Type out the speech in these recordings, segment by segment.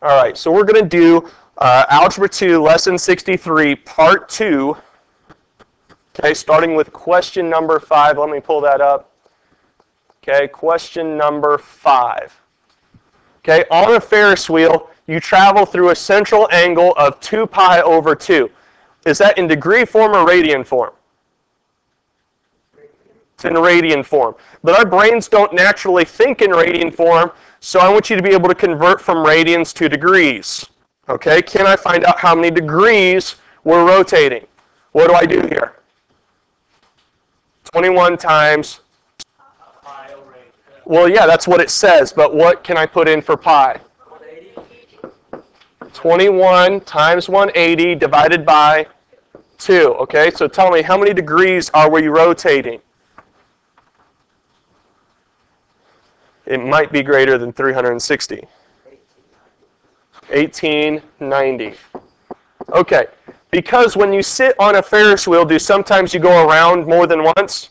All right, so we're going to do Algebra 2, Lesson 63, Part 2. Okay, starting with question number 5. Let me pull that up. Okay, question number 5. Okay, on a Ferris wheel, you travel through a central angle of 2 pi over 2. Is that in degree form or radian form? It's in radian form. But our brains don't naturally think in radian form, so I want you to be able to convert from radians to degrees. Okay, can I find out how many degrees we're rotating? What do I do here? 21 times. Well, yeah, that's what it says, but what can I put in for pi? 21 times 180 divided by 2. Okay, so tell me, how many degrees are we rotating? It might be greater than 360. 1890. Okay, because when you sit on a Ferris wheel, do sometimes you go around more than once?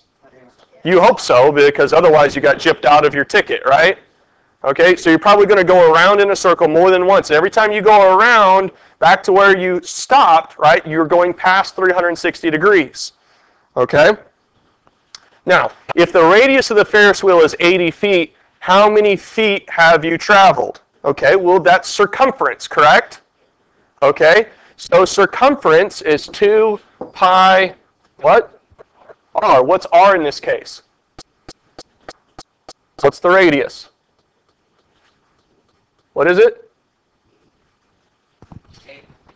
You hope so, because otherwise you got gypped out of your ticket, right? Okay, so you're probably going to go around in a circle more than once. And every time you go around back to where you stopped, right, you're going past 360 degrees. Okay? Now, if the radius of the Ferris wheel is 80 feet, how many feet have you traveled? Okay, well, that's circumference, correct? Okay, so circumference is 2 pi, what? R. What's R in this case? What's the radius? What is it?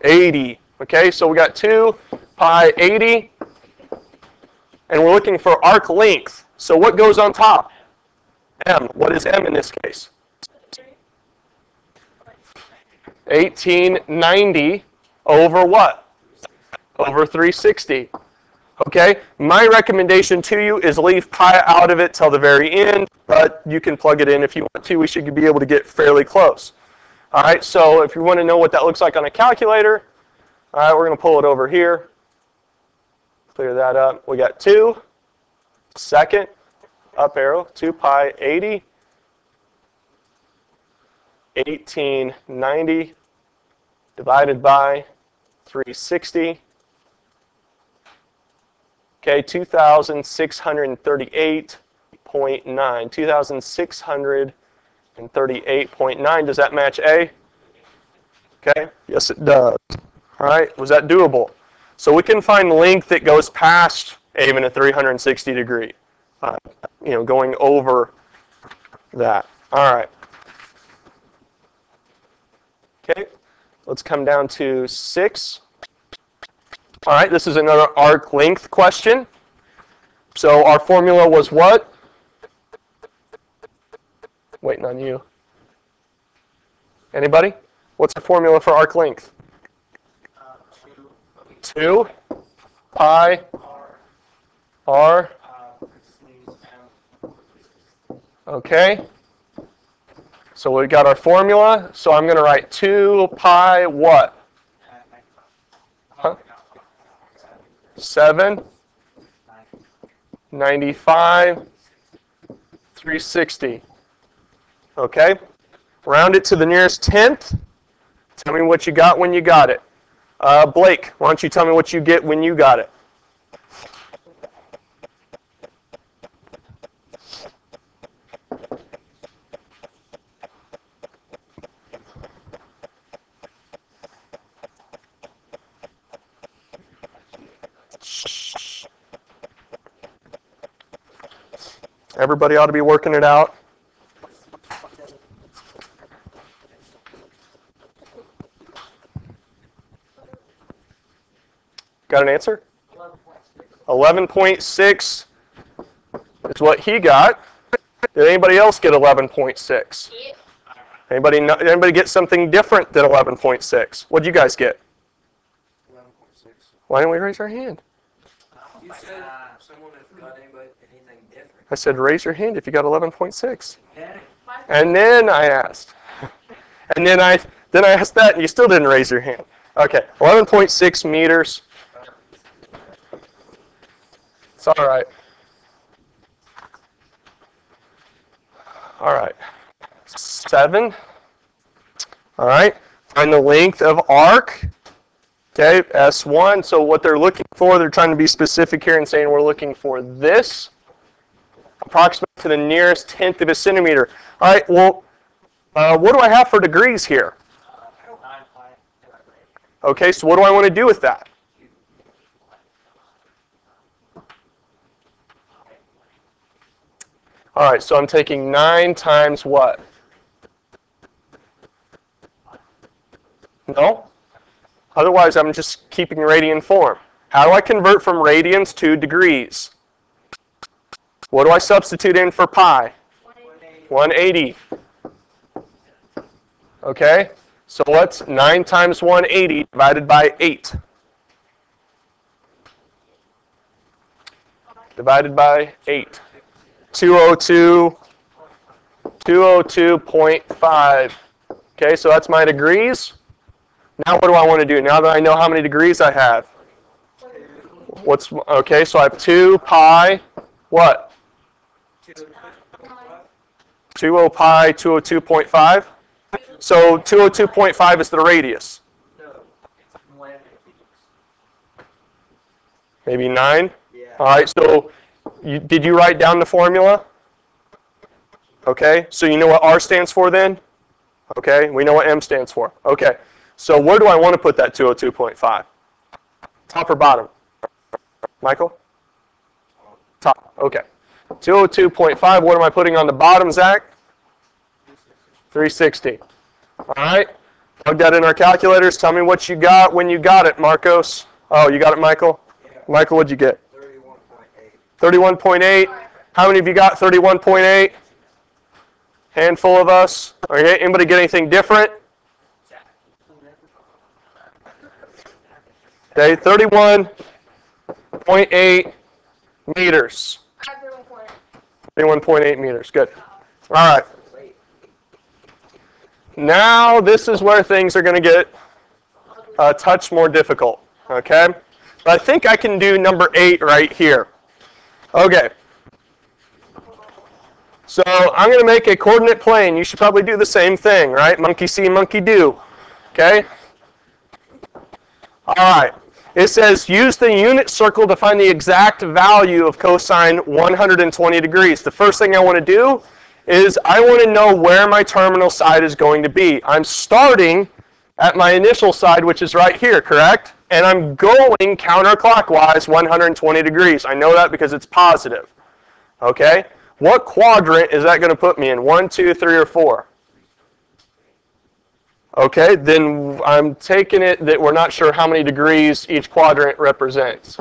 80. Okay, so we got 2 pi 80, and we're looking for arc length. So what goes on top? M. What is M in this case? 1890 over what? Over 360. Okay, my recommendation to you is leave pi out of it till the very end, but you can plug it in if you want to. We should be able to get fairly close. All right, so if you want to know what that looks like on a calculator, all right, we're going to pull it over here. Clear that up. We got 2, second, up arrow, 2 pi 80, 1890 divided by 360. Okay, 2,638.9. 2,638.9. Does that match A? Okay, yes it does. All right, was that doable? So we can find length that goes past even a 360 degree. Going over that. All right. Okay, let's come down to 6. All right, this is another arc length question. So our formula was what? Waiting on you. Anybody? What's the formula for arc length? 2 pi R. Okay. So we got our formula. So I'm going to write 2 pi what? Huh? 7, 95, 360. Okay? Round it to the nearest tenth. Tell me what you got when you got it. Blake, why don't you tell me what you get when you got it? Everybody ought to be working it out. Got an answer? 11.6 is what he got. Did anybody else get 11.6? Anybody get something different than 11.6? What did you guys get? 11.6. Why didn't we raise our hand? You said someone has got anything different. I said raise your hand if you got 11.6. Yeah. And then I asked. And then I asked that and you still didn't raise your hand. Okay, 11.6 meters. It's all right. All right. 7 All right, find the length of arc. Okay, S1. So what they're looking for, they're trying to be specific here and saying we're looking for this, approximate to the nearest tenth of a centimeter. All right, well, what do I have for degrees here? Okay, so what do I want to do with that? All right, so I'm taking 9 times what? No? Otherwise, I'm just keeping radian form. How do I convert from radians to degrees? What do I substitute in for pi? 180. Okay, so what's 9 times 180 divided by 8? Divided by 8. 202.5. Okay, so that's my degrees. Now what do I want to do? Now that I know how many degrees I have. Okay, so I have 2 pi, what? 20 pi, 202.5. So 202.5 is the radius. Maybe 9? All right, so did you write down the formula? Okay, so you know what R stands for then? Okay, we know what M stands for. Okay, so where do I want to put that 202.5? Top or bottom? Michael? Top, okay. 202.5, what am I putting on the bottom, Zach? 360. All right, plug that in our calculators. Tell me what you got when you got it, Marcos. Oh, you got it, Michael? Yeah. Michael, what'd you get? 31.8. 31.8. How many of you got 31.8? Handful of us. Okay, anybody get anything different? Okay, 31.8 meters. 31.8 meters, good. All right. Now this is where things are going to get a touch more difficult, okay? But I think I can do number 8 right here. Okay. So I'm going to make a coordinate plane. You should probably do the same thing, right? Monkey see, monkey do. Okay? All right. It says use the unit circle to find the exact value of cosine 120 degrees. The first thing I want to do is I want to know where my terminal side is going to be. I'm starting at my initial side, which is right here, correct? And I'm going counterclockwise 120 degrees. I know that because it's positive. Okay? What quadrant is that going to put me in? 1, 2, 3, or 4? Okay, then I'm taking it that we're not sure how many degrees each quadrant represents.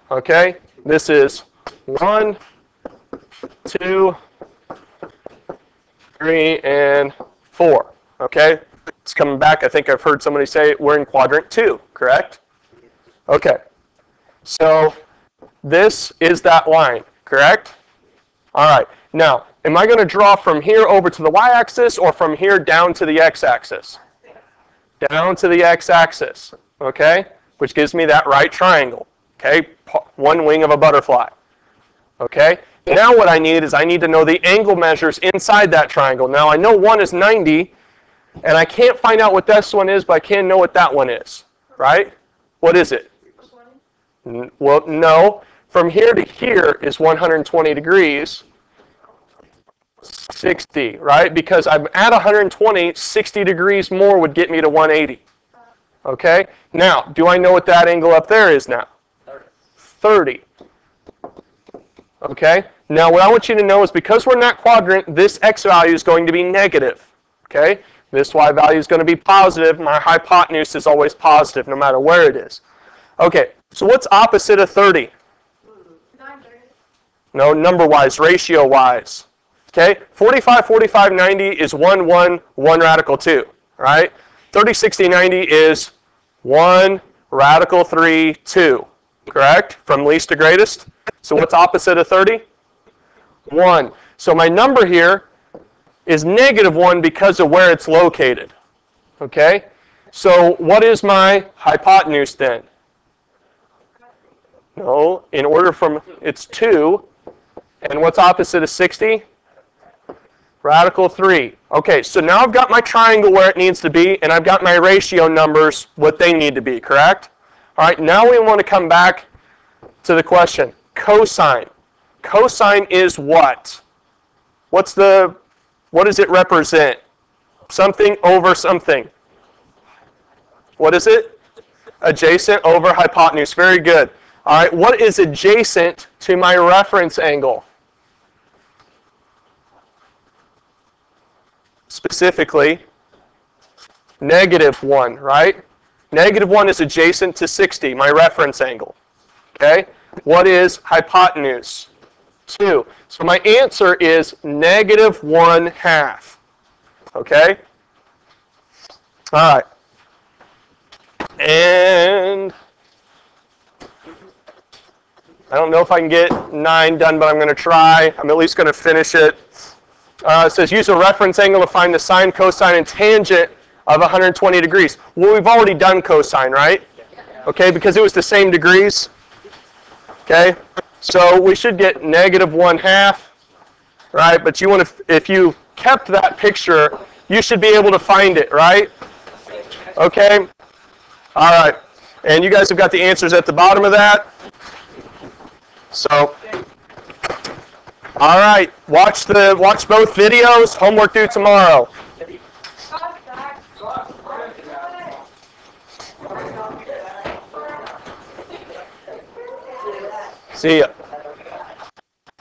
Okay, this is 1, 2, 3, and 4. Okay, it's coming back. I think I've heard somebody say we're in quadrant 2, correct? Okay, so this is that line, correct? All right, now, am I going to draw from here over to the y-axis or from here down to the x-axis? Down to the x-axis, okay, which gives me that right triangle. Okay, one wing of a butterfly. Okay, now what I need is I need to know the angle measures inside that triangle. Now I know one is 90, and I can't find out what this one is, but I can know what that one is, right? What is it? Well, no. From here to here is 120 degrees. 60, right? Because I'm at 120, 60 degrees more would get me to 180. Okay, now, do I know what that angle up there is now? 30. Okay, now what I want you to know is because we're in that quadrant, this x value is going to be negative. Okay, this y value is going to be positive. My hypotenuse is always positive no matter where it is. Okay, so what's opposite of 30? No, number-wise, ratio-wise. Okay, 45, 45, 90 is 1, 1, 1 radical 2, right? 30, 60, 90 is 1 radical 3, 2. Correct? From least to greatest. So what's opposite of 30? 1. So my number here is -1 because of where it's located. Okay? So what is my hypotenuse then? No, in order from, it's 2. And what's opposite of 60? Radical 3. Okay, so now I've got my triangle where it needs to be, and I've got my ratio numbers what they need to be, correct? All right, now we want to come back to the question. Cosine. Cosine is what? What does it represent? Something over something. What is it? Adjacent over hypotenuse. Very good. All right, what is adjacent to my reference angle? Specifically, -1, right? -1 is adjacent to 60, my reference angle. Okay? What is hypotenuse? 2. So my answer is -1/2. Okay? All right. And I don't know if I can get 9 done, but I'm going to try. I'm at least going to finish it. It says use a reference angle to find the sine, cosine, and tangent of 120 degrees. Well, we've already done cosine, right? Okay, because it was the same degrees. Okay, so we should get -1/2, right? But you want to, if you kept that picture, you should be able to find it, right? Okay. All right, and you guys have got the answers at the bottom of that. So, all right, watch both videos. Homework due tomorrow. See ya.